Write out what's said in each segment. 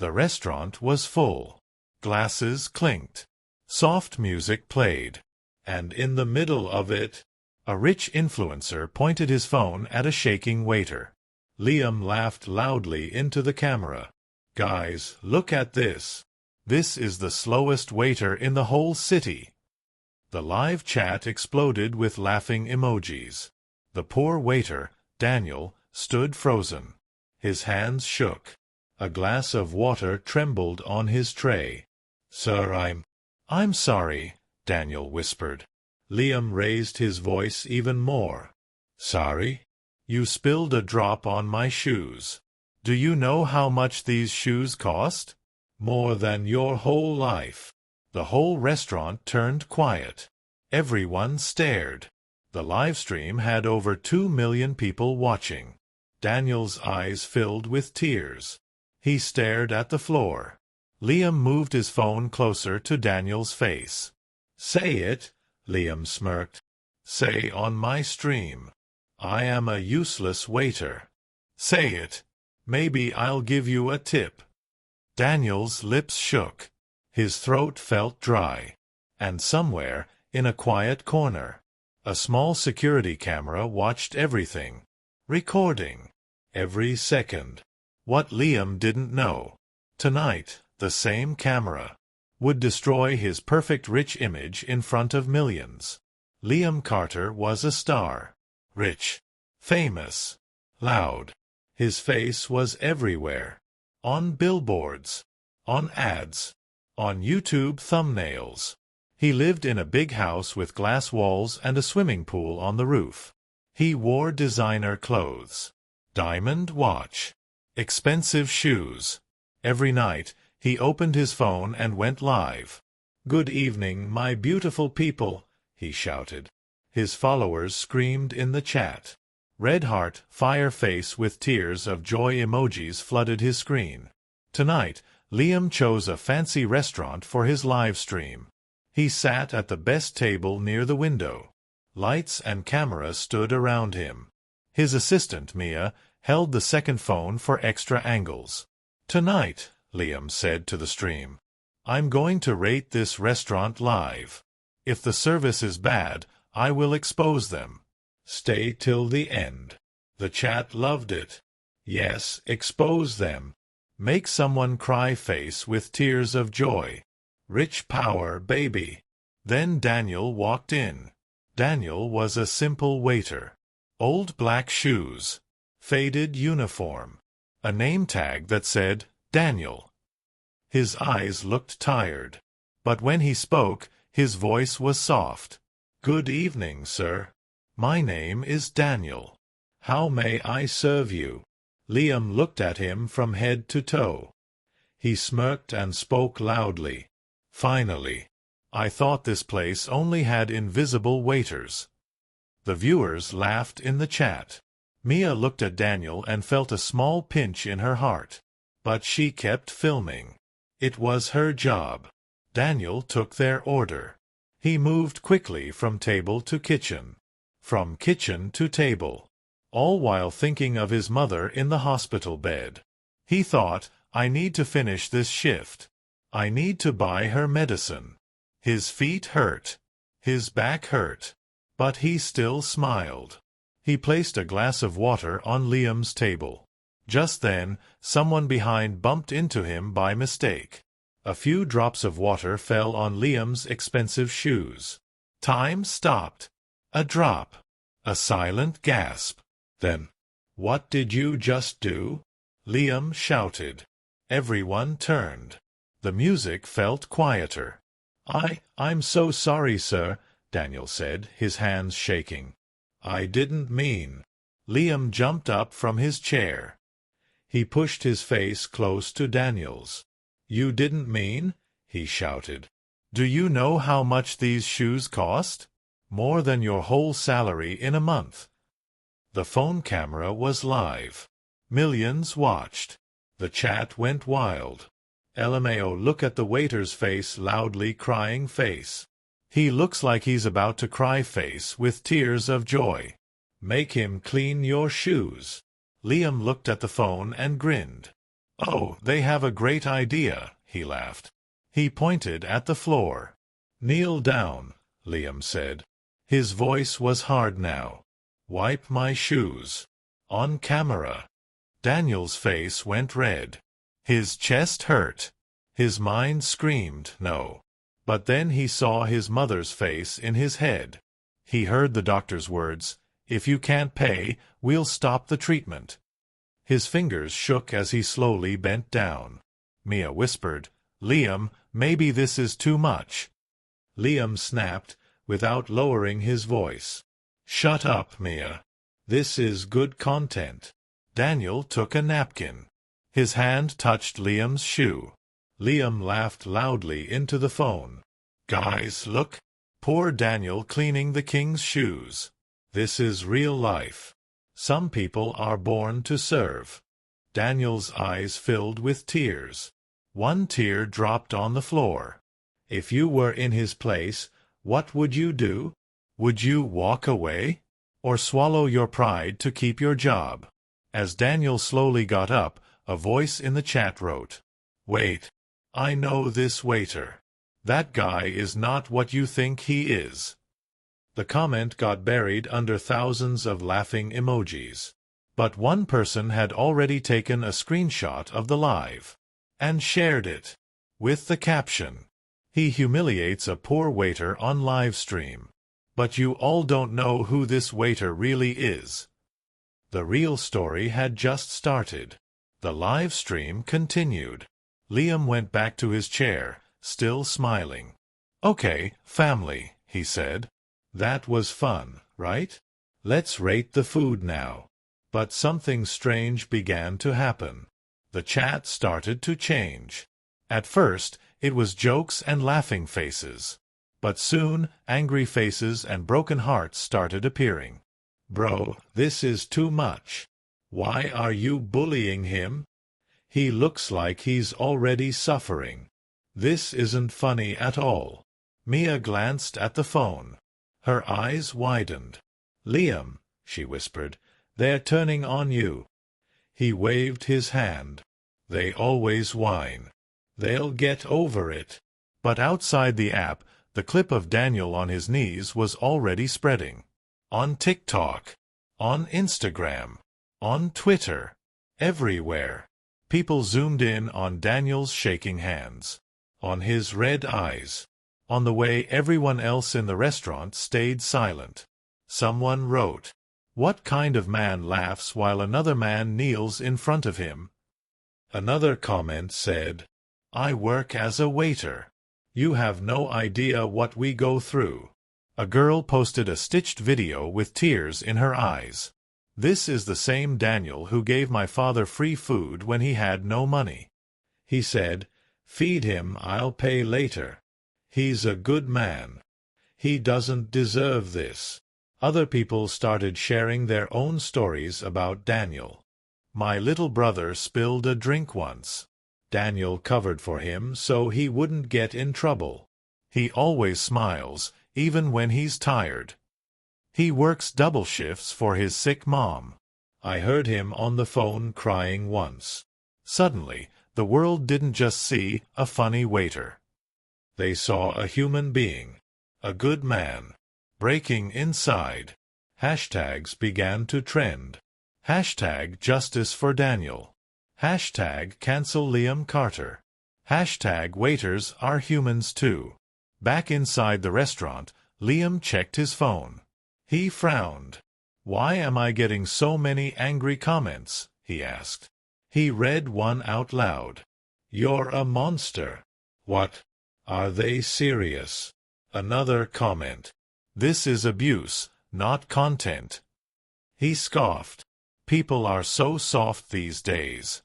The restaurant was full. Glasses clinked. Soft music played. And in the middle of it, a rich influencer pointed his phone at a shaking waiter. Liam laughed loudly into the camera. "Guys, look at this. This is the slowest waiter in the whole city." The live chat exploded with laughing emojis. The poor waiter, Daniel, stood frozen. His hands shook. A glass of water trembled on his tray. "Sir, I'm sorry," Daniel whispered. Liam raised his voice even more. "Sorry? You spilled a drop on my shoes. Do you know how much these shoes cost? More than your whole life." The whole restaurant turned quiet. Everyone stared. The live stream had over 2 million people watching. Daniel's eyes filled with tears. He stared at the floor. Liam moved his phone closer to Daniel's face. "Say it," Liam smirked. "Say on my stream, I am a useless waiter. Say it. Maybe I'll give you a tip." Daniel's lips shook. His throat felt dry. And somewhere, in a quiet corner, a small security camera watched everything, recording every second. What Liam didn't know, tonight, the same camera would destroy his perfect rich image in front of millions. Liam Carter was a star. Rich, famous, loud. His face was everywhere. On billboards, on ads, on YouTube thumbnails. He lived in a big house with glass walls and a swimming pool on the roof. He wore designer clothes, diamond watch, expensive shoes. Every night, he opened his phone and went live. "Good evening, my beautiful people," he shouted. His followers screamed in the chat. Red heart, fire face with tears of joy emojis flooded his screen. Tonight, Liam chose a fancy restaurant for his live stream. He sat at the best table near the window. Lights and cameras stood around him. His assistant, Mia, held the second phone for extra angles. "Tonight," Liam said to the stream, "I'm going to rate this restaurant live. If the service is bad, I will expose them. Stay till the end." The chat loved it. "Yes, expose them. Make someone cry face with tears of joy. Rich power, baby." Then Daniel walked in. Daniel was a simple waiter. Old black shoes. Faded uniform. A name tag that said, Daniel. His eyes looked tired. But when he spoke, his voice was soft. "Good evening, sir. My name is Daniel. How may I serve you?" Liam looked at him from head to toe. He smirked and spoke loudly. "Finally. I thought this place only had invisible waiters." The viewers laughed in the chat. Mia looked at Daniel and felt a small pinch in her heart. But she kept filming. It was her job. Daniel took their order. He moved quickly from table to kitchen, from kitchen to table, all while thinking of his mother in the hospital bed. He thought, "I need to finish this shift. I need to buy her medicine." His feet hurt. His back hurt. But he still smiled. He placed a glass of water on Liam's table. Just then, someone behind bumped into him by mistake. A few drops of water fell on Liam's expensive shoes. Time stopped. A drop. A silent gasp. Then, "What did you just do?" Liam shouted. Everyone turned. The music felt quieter. I'm so sorry, sir," Daniel said, his hands shaking. "I didn't mean." Liam jumped up from his chair. He pushed his face close to Daniel's. "You didn't mean?" he shouted. "Do you know how much these shoes cost? More than your whole salary in a month." The phone camera was live. Millions watched. The chat went wild. LMAO, look at the waiter's face, loudly crying face. "He looks like he's about to cry face with tears of joy. Make him clean your shoes." Liam looked at the phone and grinned. "Oh, they have a great idea," he laughed. He pointed at the floor. "Kneel down," Liam said. His voice was hard now. "Wipe my shoes. On camera." Daniel's face went red. His chest hurt. His mind screamed no. But then he saw his mother's face in his head. He heard the doctor's words, "If you can't pay, we'll stop the treatment." His fingers shook as he slowly bent down. Mia whispered, "Liam, maybe this is too much." Liam snapped, without lowering his voice. "Shut up, Mia. This is good content." Daniel took a napkin. His hand touched Liam's shoe. Liam laughed loudly into the phone. "Guys, look. Poor Daniel cleaning the king's shoes. This is real life. Some people are born to serve." Daniel's eyes filled with tears. One tear dropped on the floor. If you were in his place, what would you do? Would you walk away? Or swallow your pride to keep your job? As Daniel slowly got up, a voice in the chat wrote, "Wait. I know this waiter. That guy is not what you think he is." The comment got buried under thousands of laughing emojis. But one person had already taken a screenshot of the live and shared it with the caption, "He humiliates a poor waiter on live stream. But you all don't know who this waiter really is." The real story had just started. The live stream continued. Liam went back to his chair, still smiling. "Okay, family," he said. "That was fun, right? Let's rate the food now." But something strange began to happen. The chat started to change. At first, it was jokes and laughing faces. But soon, angry faces and broken hearts started appearing. "Bro, this is too much. Why are you bullying him? He looks like he's already suffering. This isn't funny at all." Mia glanced at the phone. Her eyes widened. "Liam," she whispered, "they're turning on you." He waved his hand. "They always whine. They'll get over it." But outside the app, the clip of Daniel on his knees was already spreading. On TikTok, on Instagram, on Twitter, everywhere. People zoomed in on Daniel's shaking hands, on his red eyes, on the way everyone else in the restaurant stayed silent. Someone wrote, "What kind of man laughs while another man kneels in front of him?" Another comment said, "I work as a waiter. You have no idea what we go through." A girl posted a stitched video with tears in her eyes. "This is the same Daniel who gave my father free food when he had no money. He said, 'Feed him, I'll pay later.' He's a good man. He doesn't deserve this." Other people started sharing their own stories about Daniel. "My little brother spilled a drink once. Daniel covered for him so he wouldn't get in trouble. He always smiles, even when he's tired. He works double shifts for his sick mom. I heard him on the phone crying once." Suddenly, the world didn't just see a funny waiter. They saw a human being, a good man, breaking inside. Hashtags began to trend. Hashtag Justice for Daniel. Hashtag Cancel Liam Carter. Hashtag Waiters are humans too. Back inside the restaurant, Liam checked his phone. He frowned. "Why am I getting so many angry comments?" he asked. He read one out loud. "You're a monster." "What? Are they serious?" Another comment. "This is abuse, not content." He scoffed. "People are so soft these days."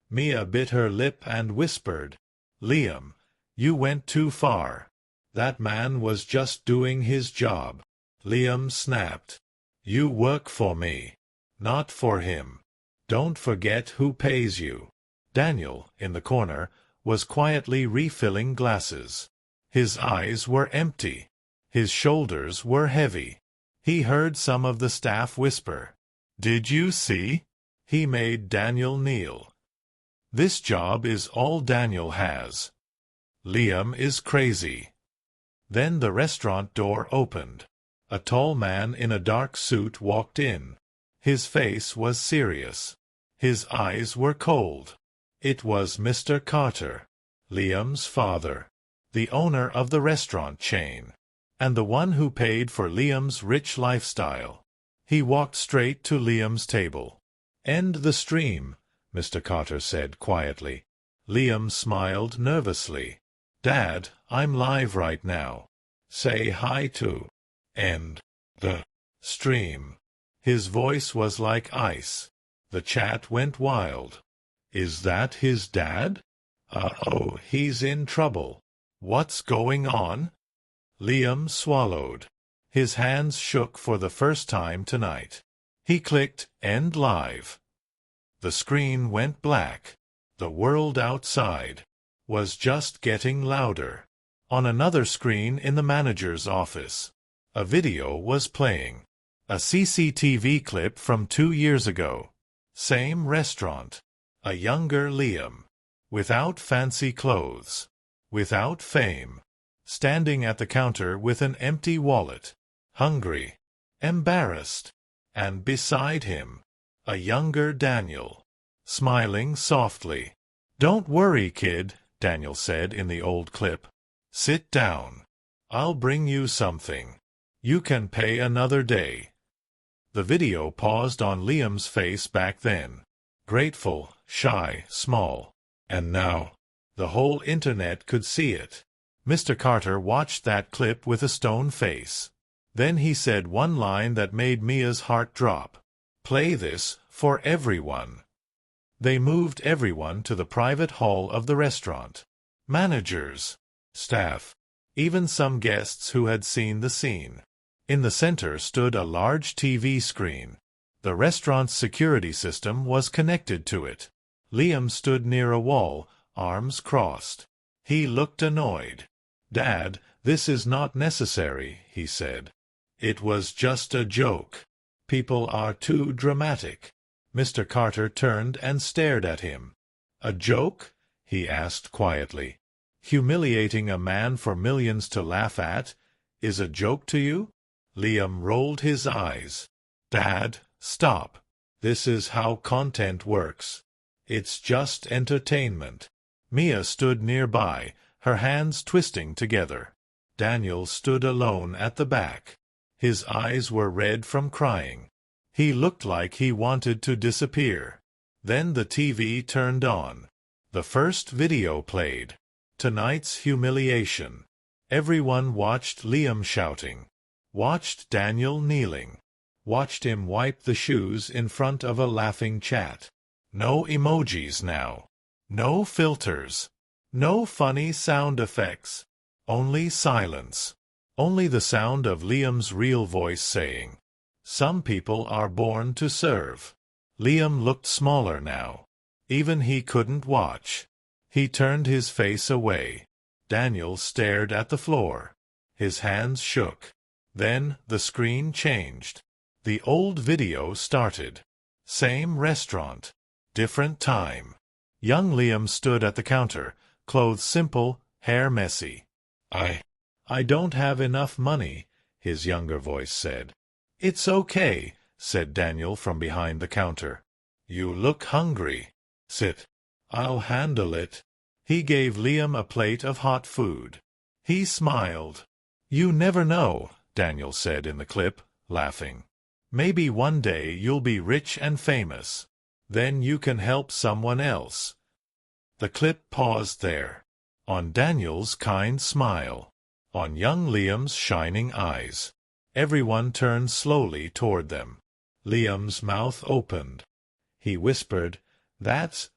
Mia bit her lip and whispered, "Liam, you went too far. That man was just doing his job." Liam snapped, "You work for me, not for him. Don't forget who pays you." Daniel, in the corner, was quietly refilling glasses. His eyes were empty. His shoulders were heavy. He heard some of the staff whisper, "Did you see? He made Daniel kneel." This job is all Daniel has. Liam is crazy. Then the restaurant door opened. A tall man in a dark suit walked in. His face was serious. His eyes were cold. It was Mr. Carter, Liam's father, the owner of the restaurant chain, and the one who paid for Liam's rich lifestyle. He walked straight to Liam's table. "End the stream," Mr. Carter said quietly. Liam smiled nervously. "Dad, I'm live right now. Say hi to." "End the stream." His voice was like ice. The chat went wild. "Is that his dad? Uh-oh, he's in trouble. What's going on?" Liam swallowed. His hands shook for the first time tonight. He clicked "End live." The screen went black. The world outside was just getting louder. On another screen in the manager's office, a video was playing. A CCTV clip from 2 years ago. Same restaurant. A younger Liam. Without fancy clothes. Without fame. Standing at the counter with an empty wallet. Hungry. Embarrassed. And beside him, a younger Daniel. Smiling softly. "Don't worry, kid," Daniel said in the old clip. "Sit down. I'll bring you something. You can pay another day." The video paused on Liam's face back then. Grateful, shy, small. And now, the whole internet could see it. Mr. Carter watched that clip with a stone face. Then he said one line that made Mia's heart drop. "Play this for everyone." They moved everyone to the private hall of the restaurant. Managers, staff, even some guests who had seen the scene. In the center stood a large TV screen. The restaurant's security system was connected to it. Liam stood near a wall, arms crossed. He looked annoyed. "Dad, this is not necessary," he said. "It was just a joke. People are too dramatic." Mr. Carter turned and stared at him. "A joke?" he asked quietly. "Humiliating a man for millions to laugh at is a joke to you?" Liam rolled his eyes. "Dad, stop. This is how content works. It's just entertainment." Mia stood nearby, her hands twisting together. Daniel stood alone at the back. His eyes were red from crying. He looked like he wanted to disappear. Then the TV turned on. The first video played. Tonight's humiliation. Everyone watched Liam shouting. Watched Daniel kneeling. Watched him wipe the shoes in front of a laughing chat. No emojis now. No filters. No funny sound effects. Only silence. Only the sound of Liam's real voice saying, "Some people are born to serve." Liam looked smaller now. Even he couldn't watch. He turned his face away. Daniel stared at the floor. His hands shook. Then the screen changed. The old video started. Same restaurant. Different time. Young Liam stood at the counter, clothes simple, hair messy. I don't have enough money," his younger voice said. "It's okay," said Daniel from behind the counter. "You look hungry. Sit. I'll handle it." He gave Liam a plate of hot food. He smiled. "You never know," Daniel said in the clip, laughing. "Maybe one day you'll be rich and famous. Then you can help someone else." The clip paused there. On Daniel's kind smile. On young Liam's shining eyes. Everyone turned slowly toward them. Liam's mouth opened. He whispered, That's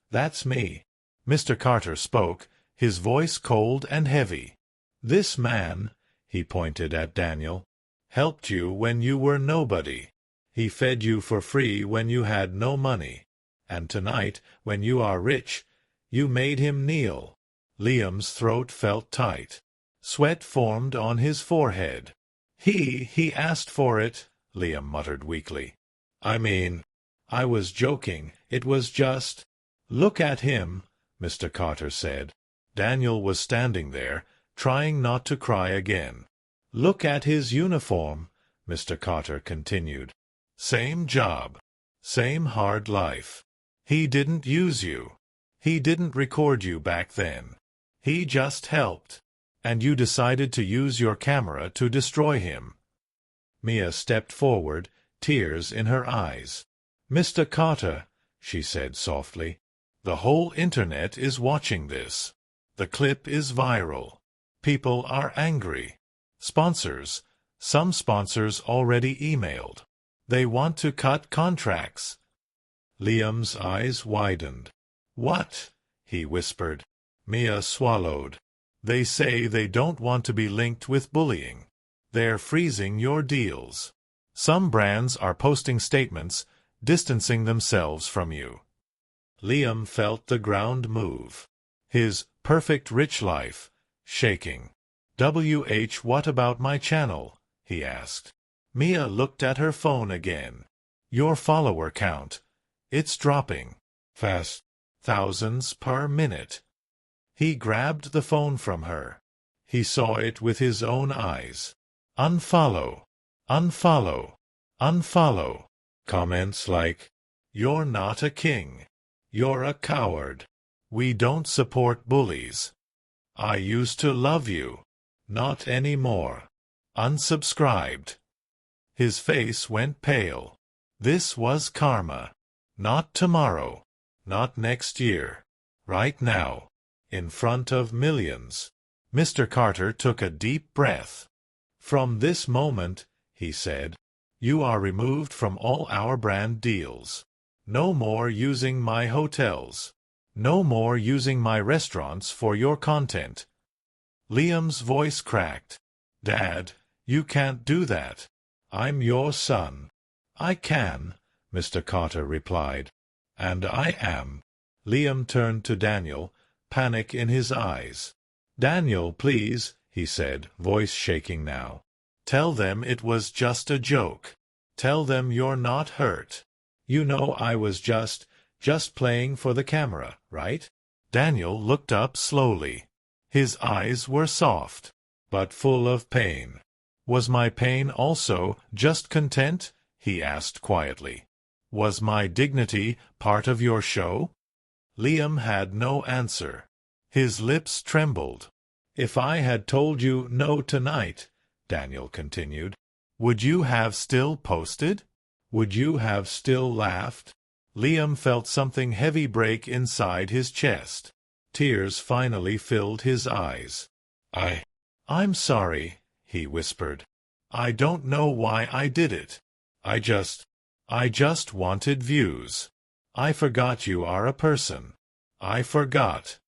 me." Mr. Carter spoke, his voice cold and heavy. "This man," he pointed at Daniel, "helped you when you were nobody. He fed you for free when you had no money. And tonight, when you are rich, you made him kneel." Liam's throat felt tight. Sweat formed on his forehead. He asked for it," Liam muttered weakly. "I mean, I was joking. It was just—" "Look at him," Mr. Carter said. Daniel was standing there, trying not to cry again. Look at his uniform, Mr. Carter continued. Same job. Same hard life. He didn't use you. He didn't record you back then. He just helped. And you decided to use your camera to destroy him. Mia stepped forward, tears in her eyes. Mr. Carter, she said softly, the whole internet is watching this. The clip is viral. People are angry. Sponsors. Some sponsors already emailed. They want to cut contracts. Liam's eyes widened. What? He whispered. Mia swallowed. They say they don't want to be linked with bullying. They're freezing your deals. Some brands are posting statements, distancing themselves from you. Liam felt the ground move. His perfect rich life, shaking. What about my channel? He asked. Mia looked at her phone again. Your follower count. It's dropping. Fast. Thousands per minute. He grabbed the phone from her. He saw it with his own eyes. Unfollow. Unfollow. Unfollow. Comments like, You're not a king. You're a coward. We don't support bullies. I used to love you. Not anymore. Unsubscribed. His face went pale. This was karma. Not tomorrow. Not next year. Right now. In front of millions. Mr. Carter took a deep breath. From this moment, he said, you are removed from all our brand deals. No more using my hotels. No more using my restaurants for your content. Liam's voice cracked. Dad, you can't do that. I'm your son. I can, Mr. Carter replied. And I am. Liam turned to Daniel, panic in his eyes. Daniel, please, he said, voice shaking now. Tell them it was just a joke. Tell them you're not hurt. You know I was just playing for the camera, right? Daniel looked up slowly. His eyes were soft, but full of pain. Was my pain also just content? He asked quietly. Was my dignity part of your show? Liam had no answer. His lips trembled. If I had told you no tonight, Daniel continued, would you have still posted? Would you have still laughed? Liam felt something heavy break inside his chest. Tears finally filled his eyes. I'm sorry, he whispered. I don't know why I did it. I just wanted views. I forgot you are a person. I forgot.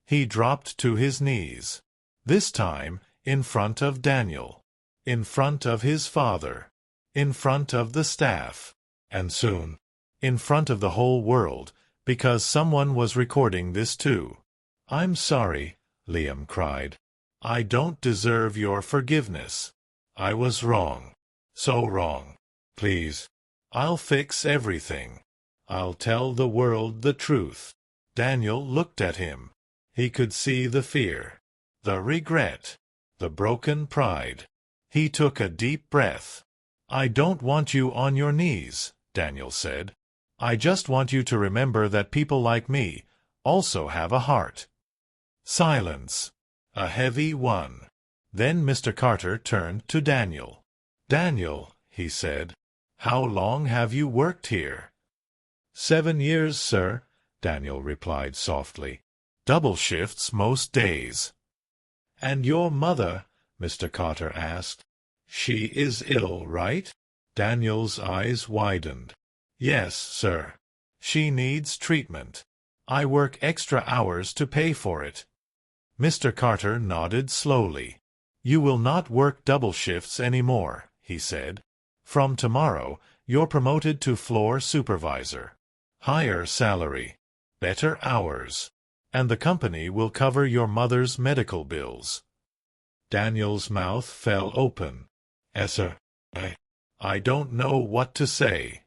He dropped to his knees. This time, in front of Daniel. In front of his father. In front of the staff. And soon, in front of the whole world, because someone was recording this too. I'm sorry, Liam cried. I don't deserve your forgiveness. I was wrong. So wrong. Please. I'll fix everything. I'll tell the world the truth. Daniel looked at him. He could see the fear, the regret, the broken pride. He took a deep breath. I don't want you on your knees, Daniel said. I just want you to remember that people like me also have a heart. Silence. A heavy one. Then Mr. Carter turned to Daniel. Daniel, he said, how long have you worked here? 7 years, sir, Daniel replied softly. Double shifts most days. And your mother, Mr. Carter asked. She is ill, right? Daniel's eyes widened. Yes, sir. She needs treatment. I work extra hours to pay for it. Mr. Carter nodded slowly. You will not work double shifts anymore, he said. From tomorrow, you're promoted to floor supervisor. Higher salary. Better hours. And the company will cover your mother's medical bills. Daniel's mouth fell open. Sir, I don't know what to say.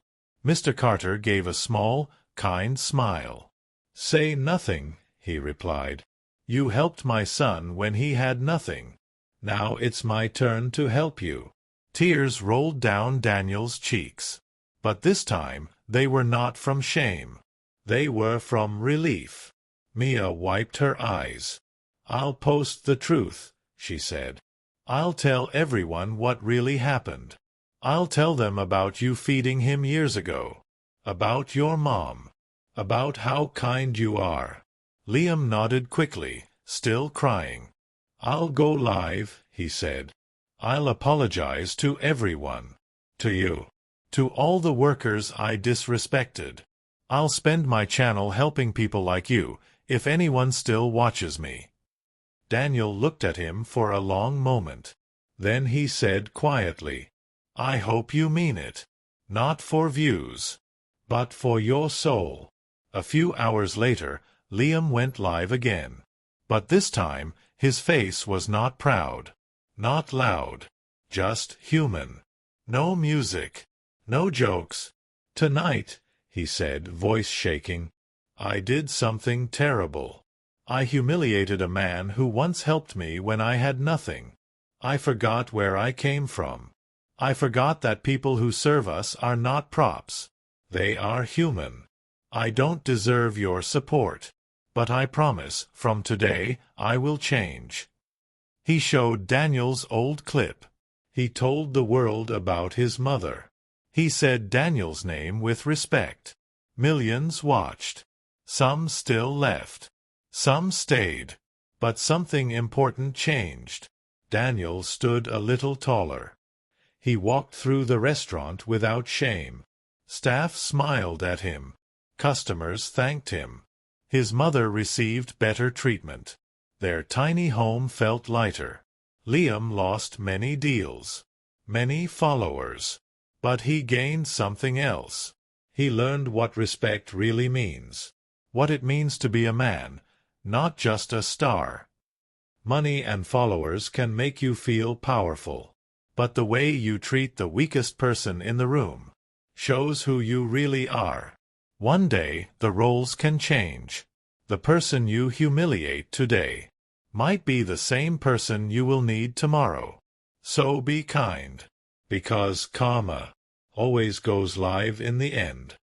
Mr. Carter gave a small, kind smile. Say nothing, he replied. "You helped my son when he had nothing. Now it's my turn to help you." Tears rolled down Daniel's cheeks. But this time they were not from shame. They were from relief. Mia wiped her eyes. "I'll post the truth," she said. "I'll tell everyone what really happened. I'll tell them about you feeding him years ago. About your mom. About how kind you are." Liam nodded quickly, still crying. "I'll go live," he said. "I'll apologize to everyone. To you. To all the workers I disrespected. I'll spend my channel helping people like you, if anyone still watches me." Daniel looked at him for a long moment. Then he said quietly, "I hope you mean it. Not for views. But for your soul." A few hours later, Liam went live again. But this time, his face was not proud. Not loud. Just human. No music. No jokes. "Tonight," he said, voice shaking, "I did something terrible. I humiliated a man who once helped me when I had nothing. I forgot where I came from. I forgot that people who serve us are not props. They are human. I don't deserve your support. But I promise, from today, I will change." He showed Daniel's old clip. He told the world about his mother. He said Daniel's name with respect. Millions watched. Some still left. Some stayed. But something important changed. Daniel stood a little taller. He walked through the restaurant without shame. Staff smiled at him. Customers thanked him. His mother received better treatment. Their tiny home felt lighter. Liam lost many deals. Many followers. But he gained something else. He learned what respect really means. What it means to be a man, not just a star. Money and followers can make you feel powerful. But the way you treat the weakest person in the room shows who you really are. One day, the roles can change. The person you humiliate today might be the same person you will need tomorrow. So be kind. Because karma always goes live in the end.